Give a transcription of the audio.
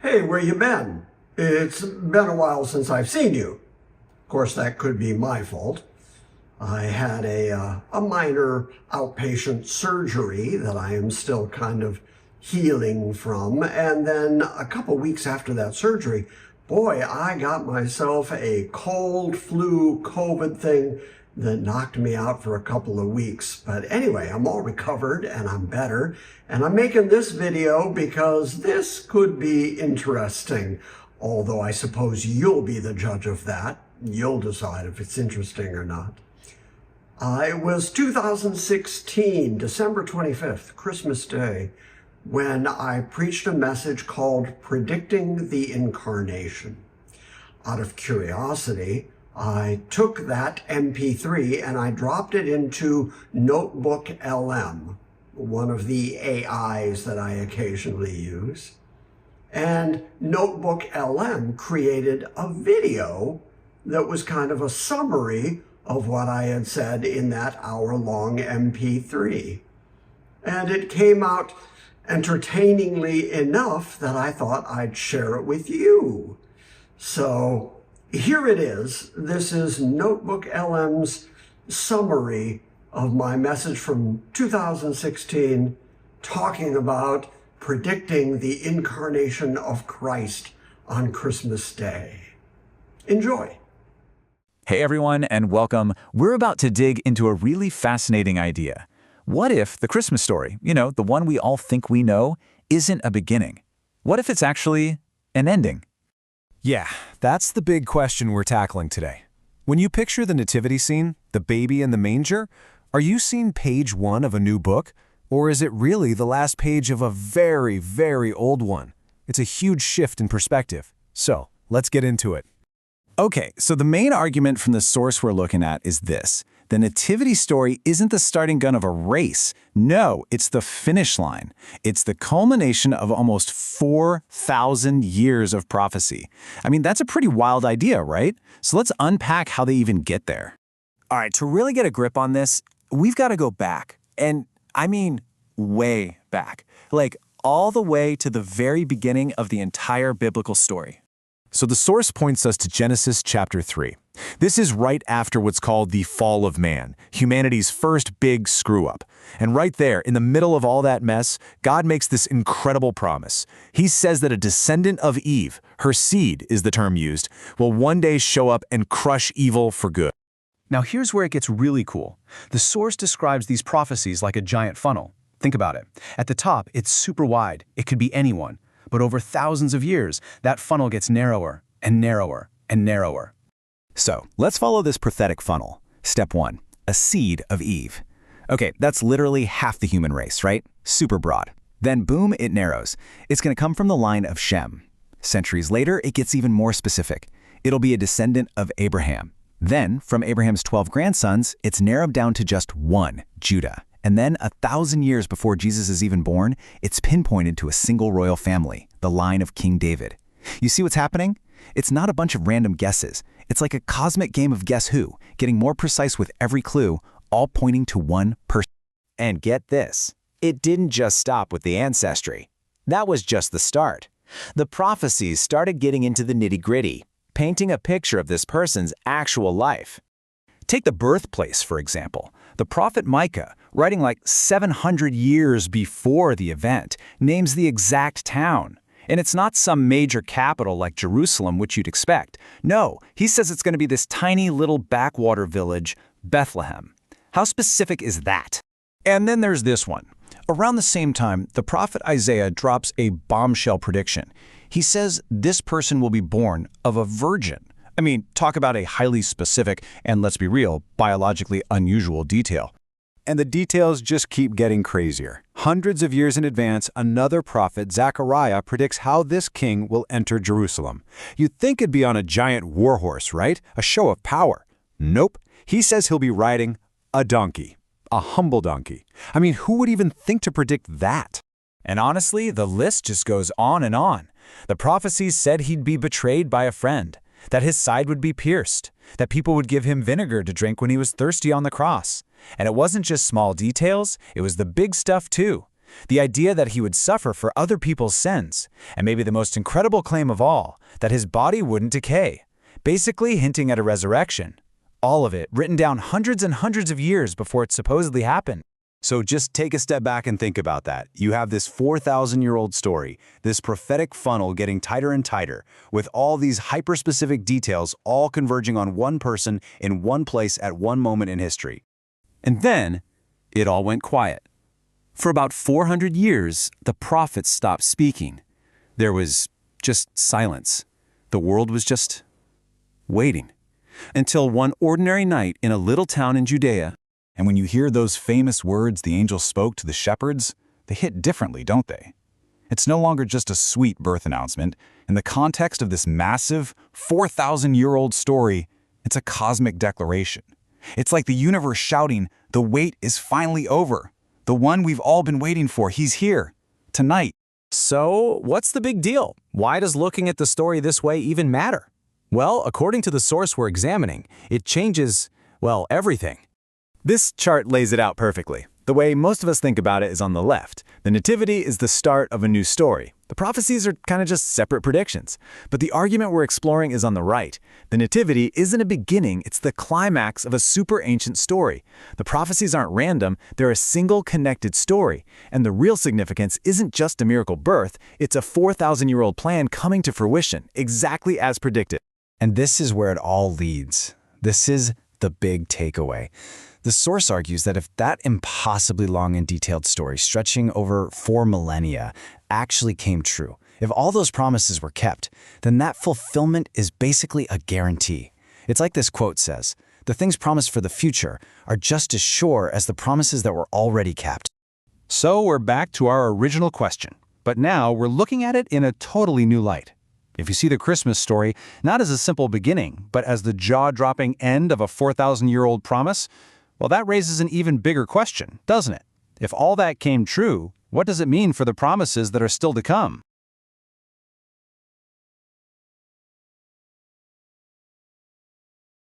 Hey, where you been? It's been a while since I've seen you. Of course, that could be my fault. I had a minor outpatient surgery that I am still kind of healing from. And then a couple weeks after that surgery, boy, I got myself a cold, flu, COVID thing that knocked me out for a couple of weeks. But anyway, I'm all recovered and I'm better. And I'm making this video because this could be interesting. Although I suppose you'll be the judge of that. You'll decide if it's interesting or not. It was 2016, December 25th, Christmas Day, when I preached a message called Predicting the Incarnation. Out of curiosity, I took that MP3 and I dropped it into Notebook LM, one of the AIs that I occasionally use. And Notebook LM created a video that was kind of a summary of what I had said in that hour-long MP3. And it came out entertainingly enough that I thought I'd share it with you. So here it is. This is Notebook LM's summary of my message from 2016 talking about predicting the incarnation of Christ on Christmas Day. Enjoy. Hey everyone, and welcome. We're about to dig into a really fascinating idea. What if the Christmas story, the one we all think we know, isn't a beginning? What if it's actually an ending? Yeah, that's the big question we're tackling today. When you picture the nativity scene, the baby in the manger, are you seeing page 1 of a new book? Or is it really the last page of a very, very old one? It's a huge shift in perspective. So, let's get into it. Okay, so the main argument from the source we're looking at is this. The nativity story isn't the starting gun of a race. No, it's the finish line. It's the culmination of almost 4,000 years of prophecy. I mean, that's a pretty wild idea, right? So let's unpack how they even get there. All right, to really get a grip on this, we've got to go back. And I mean, way back. Like, all the way to the very beginning of the entire biblical story. So the source points us to Genesis chapter 3. This is right after what's called the fall of man, humanity's first big screw-up. And right there, in the middle of all that mess, God makes this incredible promise. He says that a descendant of Eve, her seed is the term used, will one day show up and crush evil for good. Now here's where it gets really cool. The source describes these prophecies like a giant funnel. Think about it. At the top, it's super wide. It could be anyone. But over thousands of years, that funnel gets narrower and narrower and narrower. So, let's follow this prophetic funnel. Step 1, a seed of Eve. Okay, that's literally half the human race, right? Super broad. Then boom, it narrows. It's going to come from the line of Shem. Centuries later, it gets even more specific. It'll be a descendant of Abraham. Then, from Abraham's 12 grandsons, it's narrowed down to just one, Judah. And then 1,000 years before Jesus is even born, it's pinpointed to a single royal family, the line of King David. You see what's happening? It's not a bunch of random guesses. It's like a cosmic game of Guess Who, getting more precise with every clue, all pointing to one person. And get this, it didn't just stop with the ancestry. That was just the start. The prophecies started getting into the nitty-gritty, painting a picture of this person's actual life. Take the birthplace, for example. The prophet Micah, writing like 700 years before the event, names the exact town. And it's not some major capital like Jerusalem, which you'd expect. No, he says it's going to be this tiny little backwater village, Bethlehem. How specific is that? And then there's this one. Around the same time, the prophet Isaiah drops a bombshell prediction. He says this person will be born of a virgin. I mean, talk about a highly specific and, let's be real, biologically unusual detail. And the details just keep getting crazier. Hundreds of years in advance, another prophet, Zechariah, predicts how this king will enter Jerusalem. You'd think it'd be on a giant war horse, right? A show of power. Nope. He says he'll be riding a donkey. A humble donkey. I mean, who would even think to predict that? And honestly, the list just goes on and on. The prophecies said he'd be betrayed by a friend, that his side would be pierced, that people would give him vinegar to drink when he was thirsty on the cross. And it wasn't just small details, it was the big stuff too. The idea that he would suffer for other people's sins, and maybe the most incredible claim of all, that his body wouldn't decay, basically hinting at a resurrection. All of it written down hundreds and hundreds of years before it supposedly happened. So just take a step back and think about that. You have this 4,000-year-old story, this prophetic funnel getting tighter and tighter, with all these hyper-specific details all converging on one person in one place at one moment in history. And then, it all went quiet. For about 400 years, the prophets stopped speaking. There was just silence. The world was just waiting. Until one ordinary night in a little town in Judea. And when you hear those famous words the angel spoke to the shepherds, they hit differently, don't they? It's no longer just a sweet birth announcement. In the context of this massive, 4,000-year-old story, it's a cosmic declaration. It's like the universe shouting, the wait is finally over. The one we've all been waiting for, he's here. Tonight. So, what's the big deal? Why does looking at the story this way even matter? Well, according to the source we're examining, it changes, well, everything. This chart lays it out perfectly. The way most of us think about it is on the left. The Nativity is the start of a new story. The prophecies are kind of just separate predictions. But the argument we're exploring is on the right. The Nativity isn't a beginning, it's the climax of a super ancient story. The prophecies aren't random, they're a single connected story. And the real significance isn't just a miracle birth, it's a 4,000-year-old plan coming to fruition, exactly as predicted. And this is where it all leads. This is the big takeaway. The source argues that if that impossibly long and detailed story stretching over 4 millennia actually came true, if all those promises were kept, then that fulfillment is basically a guarantee. It's like this quote says, "The things promised for the future are just as sure as the promises that were already kept." So we're back to our original question, but now we're looking at it in a totally new light. If you see the Christmas story not as a simple beginning, but as the jaw-dropping end of a 4,000-year-old promise, well, that raises an even bigger question, doesn't it? If all that came true, what does it mean for the promises that are still to come?